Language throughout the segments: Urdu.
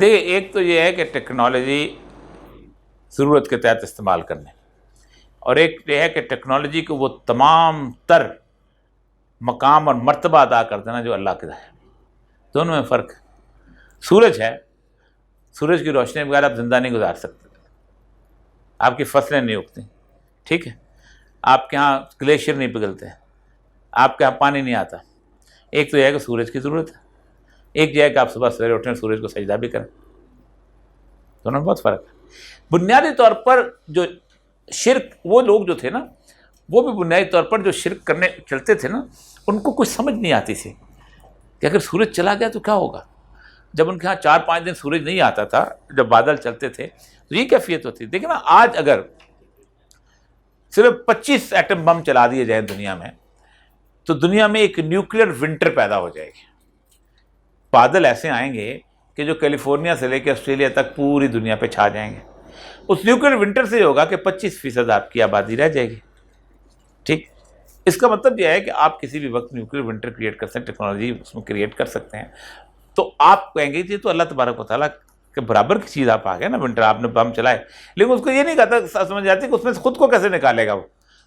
دیکھیے ایک تو یہ ہے کہ ٹیکنالوجی ضرورت کے تحت استعمال کرنے، اور ایک یہ ہے کہ ٹیکنالوجی کو وہ تمام تر مقام اور مرتبہ ادا کر دینا جو اللہ کا ہے. دونوں میں فرق ہے. سورج ہے، سورج کی روشنی بغیر آپ زندہ نہیں گزار سکتے، آپ کی فصلیں نہیں اگتی، ٹھیک ہے، آپ کے ہاں گلیشیئر نہیں پگھلتے، آپ کے ہاں پانی نہیں آتا. ایک تو یہ ہے کہ سورج کی ضرورت ہے، ایک یہ ہے کہ آپ صبح سویرے اٹھیں سورج کو سجدہ بھی کریں. دونوں میں بہت فرق ہے. بنیادی طور پر جو شرک، وہ لوگ جو تھے نا، وہ بھی بنیادی طور پر جو شرک کرنے چلتے تھے نا، ان کو کچھ سمجھ نہیں آتی تھی کہ اگر سورج چلا گیا تو کیا ہوگا. جب ان کے ہاں 4-5 دن سورج نہیں آتا تھا، جب بادل چلتے تھے تو یہ کیفیت ہوتی. دیکھیں نا، آج اگر صرف 25 ایٹم بم چلا دیے جائیں دنیا میں تو دنیا میں ایک نیوکلیر ونٹر پیدا ہو جائے گی. بادل ایسے آئیں گے کہ جو کیلیفورنیا سے لے کے آسٹریلیا تک پوری دنیا پہ چھا جائیں گے. اس نیوکلیر ونٹر سے یہ ہوگا کہ 25% آپ کی آبادی رہ جائے گی. ٹھیک، اس کا مطلب یہ ہے کہ آپ کسی بھی وقت نیوکلیر ونٹر کریٹ کر سکتے ہیں، ٹیکنالوجی اس میں کریٹ کر سکتے ہیں. تو آپ کہیں گے یہ تو اللہ تبارک و تعالیٰ کے برابر کی چیز آپ آ گئے نا، ونٹر آپ نے بم چلائے، لیکن اس کو یہ نہیں کہتا، سمجھ جاتی کہ اس میں سے خود کو کیسے نکالے گا.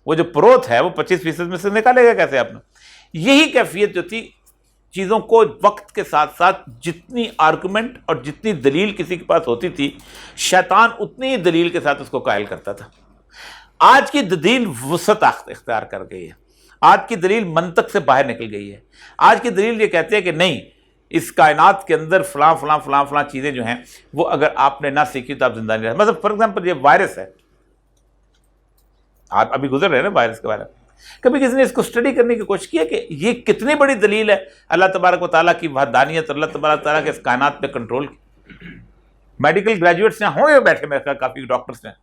وہ جو پروت ہے وہ 25% میں سے نکالے گا کیسے آپ نے. یہی کیفیت جو تھی چیزوں کو وقت کے ساتھ ساتھ جتنی آرگومنٹ اور جتنی دلیل کسی کے پاس ہوتی تھی، شیطان اتنی ہی دلیل کے ساتھ اس کو قائل کرتا تھا. آج کی دلیل وسعت اختیار کر گئی ہے، آج کی دلیل منطق سے باہر نکل گئی ہے. آج کی دلیل یہ کہتے ہیں کہ نہیں، اس کائنات کے اندر فلاں فلاں فلاں فلاں چیزیں جو ہیں وہ اگر آپ نے نہ سیکھی تو آپ زندہ نہیں رہ. مطلب فار ایگزامپل یہ وائرس ہے، آپ ابھی گزر رہے ہیں نا وائرس کے بارے میں، کبھی کسی نے اس کو اسٹڈی کرنے کی کوشش کی ہے کہ یہ کتنی بڑی دلیل ہے اللہ تبارک و تعالیٰ کی وحدانیت، اللہ تبارک و تعالیٰ کے اس کائنات پہ کنٹرول کی. میڈیکل گریجویٹس یہاں ہوں گے بیٹھے، میرے خیال کافی ڈاکٹرس ہیں.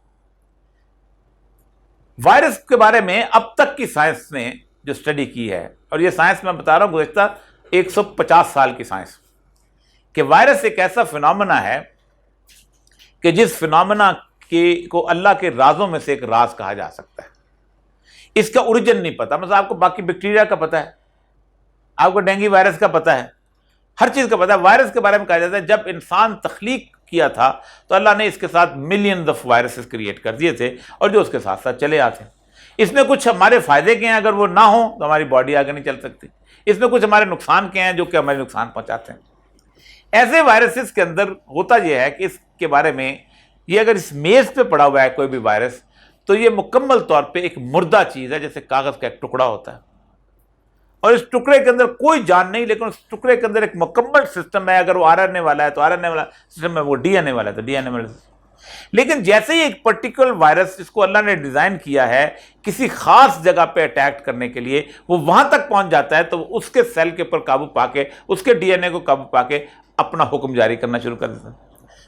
وائرس کے بارے میں اب تک کی سائنس نے جو اسٹڈی کی ہے، اور یہ سائنس میں بتا رہا ہوں گزشتہ 150 سال کی سائنس، کہ وائرس ایک ایسا فنامنا ہے کہ جس فنامنا کو اللہ کے رازوں میں سے ایک راز کہا جا سکتا ہے. اس کا اوریجن نہیں پتا. مثلا آپ کو باقی بیکٹیریا کا پتا ہے، آپ کو ڈینگی وائرس کا پتا ہے، ہر چیز کا پتا ہے. وائرس کے بارے میں کہا جاتا ہے جب انسان تخلیق کیا تھا تو اللہ نے اس کے ساتھ ملینز آف وائرسز کریٹ کر دیے تھے، اور جو اس کے ساتھ ساتھ چلے آتے ہیں. اس میں کچھ ہمارے فائدے کے ہیں، اگر وہ نہ ہوں تو ہماری باڈی آگے نہیں چل سکتی. اس میں کچھ ہمارے نقصان کے ہیں جو کہ ہمارے نقصان پہنچاتے ہیں. ایسے وائرسز کے اندر ہوتا یہ ہے کہ اس کے بارے میں، یہ اگر اس میز پہ پڑا ہوا ہے کوئی بھی وائرس تو یہ مکمل طور پہ ایک مردہ چیز ہے، جیسے کاغذ کا ایک ٹکڑا ہوتا ہے، اور اس ٹکڑے کے اندر کوئی جان نہیں، لیکن اس ٹکڑے کے اندر ایک مکمل سسٹم ہے. اگر وہ RNA والا ہے تو RNA والا سسٹم ہے، وہ DNA والا ہے تو DNA والا. لیکن جیسے ہی ایک پرٹیکولر وائرس جس کو اللہ نے ڈیزائن کیا ہے کسی خاص جگہ پہ اٹیک کرنے کے لیے، وہ وہاں تک پہنچ جاتا ہے تو اس کے سیل کے اوپر قابو پا کے، اس کے DNA کو قابو پا کے اپنا حکم جاری کرنا شروع کر دیتا ہے.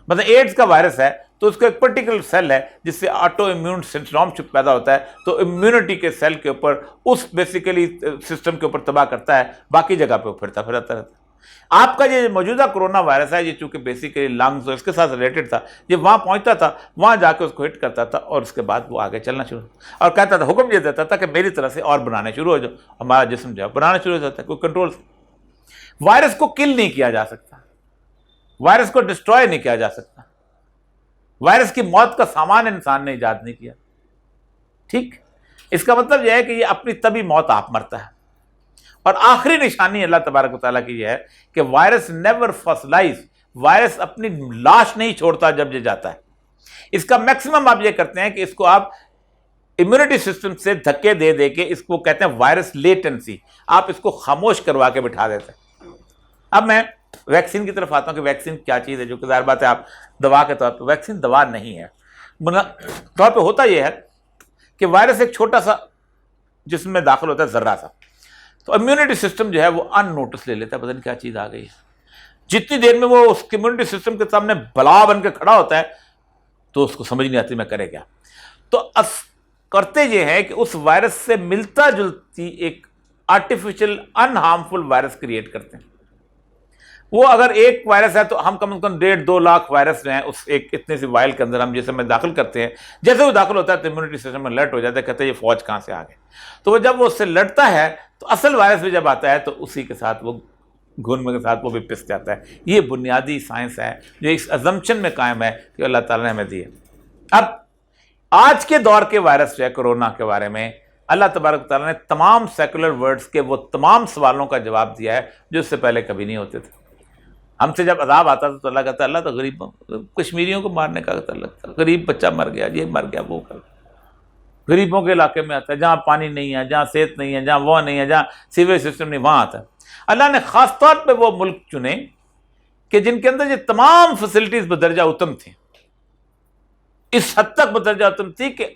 مثلا ایڈز کا وائرس ہے تو اس کا ایک پرٹیکولر سیل ہے جس سے آٹو امیون سنڈروم پیدا ہوتا ہے، تو امیونٹی کے سیل کے اوپر اس بیسیکلی سسٹم کے اوپر تباہ کرتا ہے، باقی جگہ پہ وہ پھرتا رہتا ہے. آپ کا یہ موجودہ کرونا وائرس ہے، یہ چونکہ بیسیکلی لنگز اور اس کے ساتھ ریلیٹڈ تھا، یہ وہاں پہنچتا تھا، وہاں جا کے اس کو ہٹ کرتا تھا، اور اس کے بعد وہ آگے چلنا شروع اور کہتا تھا، حکم یہ دیتا تھا کہ میری طرف سے اور بنانے شروع ہو جاؤ. ہمارا جسم جو ہے بنانا شروع ہو جاتا ہے، کوئی کنٹرول. وائرس کو کل نہیں کیا جا سکتا، وائرس کو ڈسٹروائے نہیں کیا جا سکتا، وائرس کی موت کا سامان انسان نے ایجاد نہیں کیا. ٹھیک، اس کا مطلب یہ ہے کہ یہ اپنی طبی موت آپ مرتا ہے. اور آخری نشانی اللہ تبارک و تعالیٰ کی یہ ہے کہ وائرس نیور فسلائز، وائرس اپنی لاش نہیں چھوڑتا جب یہ جاتا ہے. اس کا میکسیمم آپ یہ کرتے ہیں کہ اس کو آپ امیونٹی سسٹم سے دھکے دے دے کے، اس کو کہتے ہیں وائرس لیٹنسی، آپ اس کو خاموش کروا کے بٹھا دیتے ہیں. اب میں ویکسین کی طرف آتا ہوں کہ ویکسین کیا چیز ہے، جو کہ ظاہر بات ہے آپ دوا کے طور پہ، ویکسین دوا نہیں ہے. طور پہ ہوتا یہ ہے کہ وائرس ایک چھوٹا سا جسم میں داخل ہوتا ہے، ذرہ سا، تو امیونٹی سسٹم جو ہے وہ ان نوٹس لے لیتا ہے، پتہ نہیں کیا چیز آ گئی ہے. جتنی دیر میں وہ اس امیونٹی سسٹم کے سامنے بلا بن کے کھڑا ہوتا ہے تو اس کو سمجھ نہیں آتی میں کرے کیا. تو کرتے یہ ہے کہ اس وائرس سے ملتا جلتی ایک آرٹیفیشل ان ہارمفل وائرس کریٹ کرتے ہیں. وہ اگر ایک وائرس ہے تو ہم کم از کم 1.5-2 لاکھ وائرس جو ہیں اس ایک اتنے سی وائل کے اندر ہم جیسے میں داخل کرتے ہیں، جیسے وہ داخل ہوتا ہے تو امیونٹی سسٹم میں الرٹ ہو جاتا ہے، کہتے ہیں یہ فوج کہاں سے آ گئے. تو وہ جب وہ اس سے لڑتا ہے تو اصل وائرس بھی جب آتا ہے تو اسی کے ساتھ وہ گھن میں کے ساتھ وہ بھی پس جاتا ہے. یہ بنیادی سائنس ہے جو اس ازمپشن میں قائم ہے کہ اللہ تعالیٰ نے ہمیں دی ہے. اب آج کے دور کے وائرس جو ہے کورونا کے بارے میں اللہ تبارک تعالیٰ نے تمام سیکولر ورڈز کے وہ تمام سوالوں کا جواب دیا ہے جو اس سے پہلے کبھی نہیں ہوتے تھے. ہم سے جب عذاب آتا تھا تو اللہ کہتا ہے اللہ تو غریبوں کشمیریوں کو مارنے کا تعلق تھا, غریب بچہ مر گیا, یہ مر گیا, وہ کر. غریبوں کے علاقے میں آتا ہے جہاں پانی نہیں ہے, جہاں صحت نہیں ہے, جہاں وہ نہیں ہے, جہاں سیوریج سسٹم نہیں, وہاں آتا ہے. اللہ نے خاص طور پہ وہ ملک چنے کہ جن کے اندر یہ تمام فیسلٹیز بدرجہ اتم تھیں, اس حد تک بدرجہ اتم تھی کہ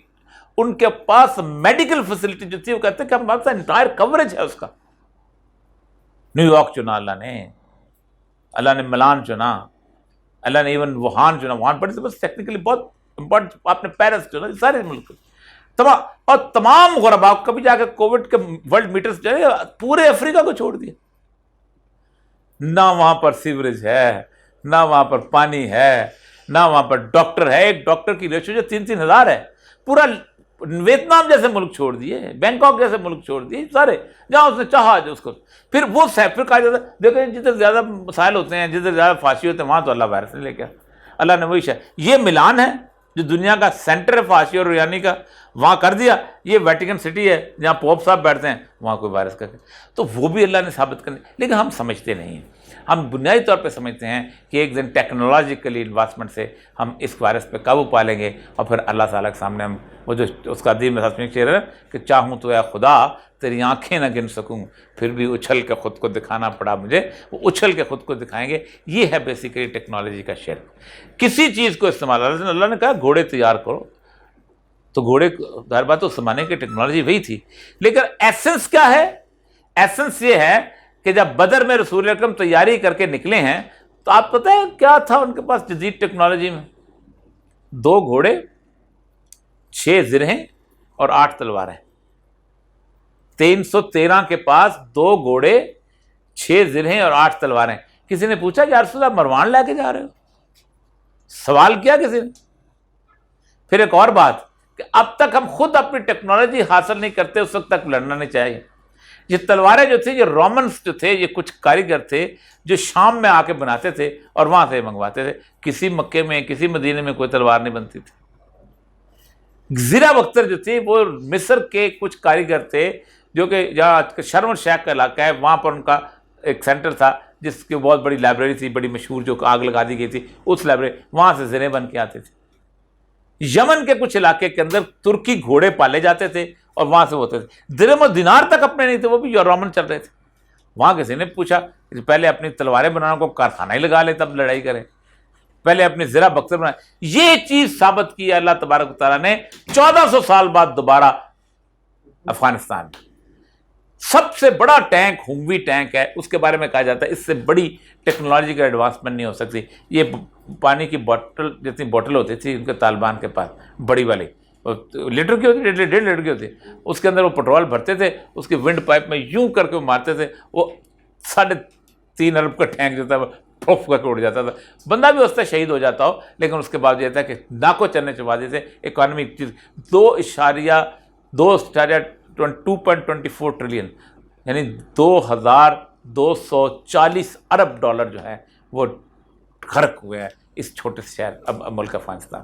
ان کے پاس میڈیکل فیسلٹی جو تھی وہ کہتے ہیں کہ ہمارے پاس انٹائر کوریج ہے اس کا. نیو یارک چنا اللہ نے ملان چنا, اللہ نے ایون ووہان چنا, ووہان پر بس ٹیکنیکلی بہت امپورٹنٹ, آپ نے پیرس چنا, سارے ملک تمام, اور تمام غرباء کو کبھی جا کے کووڈ کے ورلڈ میٹرز جو ہے پورے افریقہ کو چھوڑ دیا. نہ وہاں پر سیوریج ہے, نہ وہاں پر پانی ہے, نہ وہاں پر ڈاکٹر ہے. ایک ڈاکٹر کی ریشو جو 3,000 ہے. پورا ویتنام جیسے ملک چھوڑ دیے, بینکاک جیسے ملک چھوڑ دیے, سارے جہاں اس نے چاہا جو اس کو. پھر وہ پھر کہا جاتا ہے دیکھیں جدھر زیادہ مسائل ہوتے ہیں, جدھر زیادہ فحاشی ہوتے ہیں, وہاں تو اللہ وائرس نہیں لے کے. اللہ نے وہی یہ ملان ہے جو دنیا کا سینٹر ہے فحاشی اور ریانی کا, وہاں کر دیا. یہ ویٹیکن سٹی ہے جہاں پوپ صاحب بیٹھتے ہیں, وہاں کوئی وائرس کا, تو وہ بھی اللہ نے ثابت کرنے. لیکن ہم سمجھتے نہیں ہیں. ہم بنیادی طور پہ سمجھتے ہیں کہ ایک دن ٹیکنالوجیکلی انویسٹمنٹ سے ہم اس وائرس پہ قابو پا لیں گے, اور پھر اللہ تعالیٰ کے سامنے ہم وہ جو اس کا عظیم شعر ہے کہ چاہوں تو اے خدا تیری آنکھیں نہ گن سکوں, پھر بھی اچھل کے خود کو دکھانا پڑا مجھے. وہ اچھل کے خود کو دکھائیں گے. یہ ہے بیسیکلی ٹیکنالوجی کا شعر. کسی چیز کو استعمال, اللہ نے کہا گھوڑے تیار کرو, تو گھوڑے ظاہر بات اس زمانے کی ٹیکنالوجی وہی تھی. لیکن ایسنس کیا ہے؟ ایسنس یہ ہے کہ جب بدر میں رسول اکرم تیاری کر کے نکلے ہیں تو آپ پتہ ہے کیا تھا ان کے پاس جدید ٹیکنالوجی میں؟ 2 گھوڑے, 6 زرہیں اور 8 تلواریں. 313 کے پاس 2 گھوڑے, 6 زرہیں اور 8 تلواریں. کسی نے پوچھا یا رسول اللہ مروان لے کے جا رہے ہو؟ سوال کیا کسی نے. پھر ایک اور بات کہ اب تک ہم خود اپنی ٹیکنالوجی حاصل نہیں کرتے, اس وقت تک لڑنا نہیں چاہیے. یہ تلواریں جو تھیں, یہ رومنس جو تھے, یہ کچھ کاریگر تھے جو شام میں آ کے بناتے تھے اور وہاں سے منگواتے تھے. کسی مکے میں, کسی مدینے میں کوئی تلوار نہیں بنتی تھی. زرہ بختر جو تھی وہ مصر کے کچھ کاریگر تھے جو کہ جہاں شرم الشیخ کا علاقہ ہے, وہاں پر ان کا ایک سینٹر تھا جس کی بہت بڑی لائبریری تھی, بڑی مشہور, جو آگ لگا دی گئی تھی اس لائبریری, وہاں سے زریں بن کے آتے تھے. یمن کے کچھ علاقے کے اندر ترکی گھوڑے پالے جاتے تھے اور وہاں سے ہوتے تھے. درہم و دینار تک اپنے نہیں تھے, وہ بھی رومن چل رہے تھے. وہاں کسی نے پوچھا کہ پہلے اپنی تلواریں بنانا کو کارخانہ ہی لگا لے تب لڑائی کریں, پہلے اپنی زرہ بختر بنائے. یہ چیز ثابت کی اللہ تبارک تعالیٰ نے 1400 سال بعد دوبارہ افغانستان میں. سب سے بڑا ٹینک ہموی ٹینک ہے, اس کے بارے میں کہا جاتا ہے اس سے بڑی ٹیکنالوجی کا ایڈوانسمنٹ نہیں ہو سکتی. یہ پانی کی بوٹل جتنی بوٹل ہوتی تھی ان کے طالبان کے پاس, بڑی والی, لیٹر کی ہوتی, 1.5 لیٹر کی ہوتی, اس کے اندر وہ پٹرول بھرتے تھے, اس کی ونڈ پائپ میں یوں کر کے وہ مارتے تھے, وہ 3.5 ارب کا ٹینک جو تھا وہ پھوف کر کے اڑ جاتا تھا. بندہ بھی اس سے شہید ہو جاتا ہو, لیکن اس کے بعد یہ تھا کہ ناکو چلنے سے بعد سے اکانومی چیز 2.24 ٹریلین یعنی 2240 ارب ڈالر جو ہے وہ غرق ہوئے ہیں اس چھوٹے سے شہر اب ملک افغانستان.